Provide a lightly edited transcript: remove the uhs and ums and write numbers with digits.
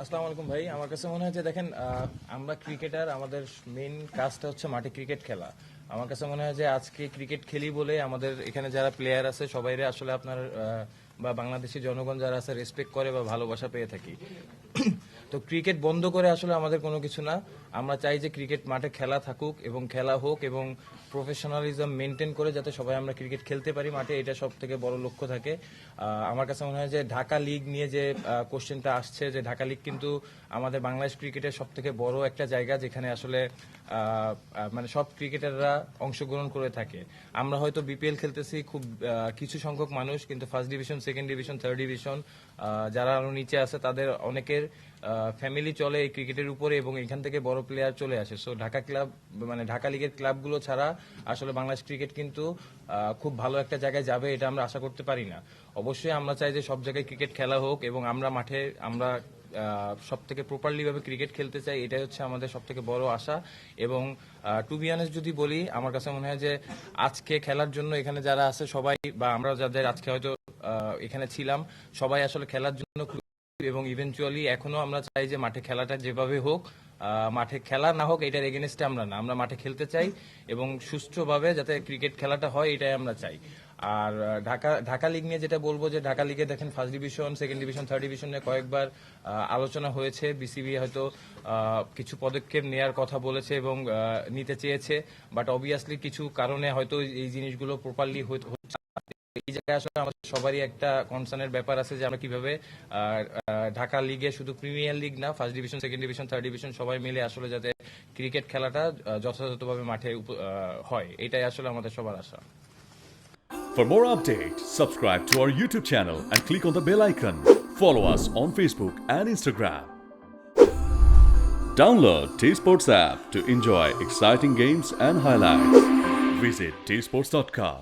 আসসালামু আলাইকুম ভাই। আমার কাছে মনে হয় যে দেখেন, আমরা ক্রিকেটার, আমাদের মেইন কাজটা হচ্ছে মাঠে ক্রিকেট খেলা। আমার কাছে মনে হয় যে আজকে ক্রিকেট খেলি বলে আমাদের এখানে যারা প্লেয়ার আছে সবাইরে আসলে আপনার বা বাংলাদেশি জনগণ যারা আছে রেসপেক্ট করে বা ভালোবাসা পেয়ে থাকি। তো ক্রিকেট বন্ধ করে আসলে আমাদের কোনো কিছু না। আমরা চাই যে ক্রিকেট মাঠে খেলা থাকুক এবং খেলা হোক এবং প্রফেশনালিজম মেনটেন করে যাতে সবাই আমরা ক্রিকেট খেলতে পারি মাঠে, এটা সব থেকে বড় লক্ষ্য থাকে। আমার কাছে মনে হয় যে ঢাকা লিগ নিয়ে যে কোশ্চেনটা আসছে, যে ঢাকা লিগ কিন্তু আমাদের বাংলাদেশ ক্রিকেটের সব থেকে বড় একটা জায়গা যেখানে আসলে মানে সব ক্রিকেটাররা অংশগ্রহণ করে থাকে। আমরা হয়তো বিপিএল খেলতেছি খুব কিছু সংখ্যক মানুষ, কিন্তু first division, second division, third division যারা আরো নিচে আছে তাদের অনেকের ফ্যামিলি চলে এই ক্রিকেটের উপরে এবং এখান থেকে বড় প্লেয়ার চলে আসে। সো ঢাকা ক্লাব মানে ঢাকা লিগের ক্লাবগুলো ছাড়া আসলে বাংলাদেশ ক্রিকেট কিন্তু খুব ভালো একটা জায়গায় যাবে এটা আমরা আশা করতে পারি না। অবশ্যই আমরা চাই যে সব জায়গায় ক্রিকেট খেলা হোক এবং আমরা মাঠে আমরা সব থেকে প্রপারলি ভাবে ক্রিকেট খেলতে চাই, এটাই হচ্ছে আমাদের সব থেকে বড় আশা। এবং টু বি অনেস্ট যদি বলি, আমার কাছে মনে হয় যে আজকে খেলার জন্য এখানে যারা আছে সবাই বা আমরা যাদের আজকে হয়তো এখানে ছিলাম সবাই আসলে খেলার জন্য, এবং ইভেনচুয়ালি এখনো আমরা চাই যে মাঠে খেলাটা যেভাবে হোক, মাঠে খেলা না হোক এটার এগেনস্টে আমরা না, আমরা মাঠে খেলতে চাই এবং সুষ্ঠুভাবে যাতে ক্রিকেট খেলাটা হয় এটাই আমরা চাই। আর ঢাকা লিগ নিয়ে যেটা বলবো, যে ঢাকা লিগে দেখেন first division, second division, third ডিভিশনে কয়েকবার আলোচনা হয়েছে। বিসিবি হয়তো কিছু পদক্ষেপ নেওয়ার কথা বলেছে এবং নিতে চেয়েছে, বাট অবভিয়াসলি কিছু কারণে হয়তো এই জিনিসগুলো প্রপারলি হচ্ছে। এই জায়গায় আসলে আমাদের সবারই একটা কনসার্নের ব্যাপার আছে যে আমরা কিভাবে ঢাকা লিগে শুধু প্রিমিয়ার লিগ না, first division, second division, third division সবাই মিলে আসলে যাতে ক্রিকেট খেলাটা যথাযথভাবে মাঠে হয়, এটাই আসলে আমাদের সবার আশা। For more updates, subscribe to our YouTube channel and click on the bell icon. Follow us on Facebook and Instagram. Download T-Sports app to enjoy exciting games and highlights. Visit tsports.com.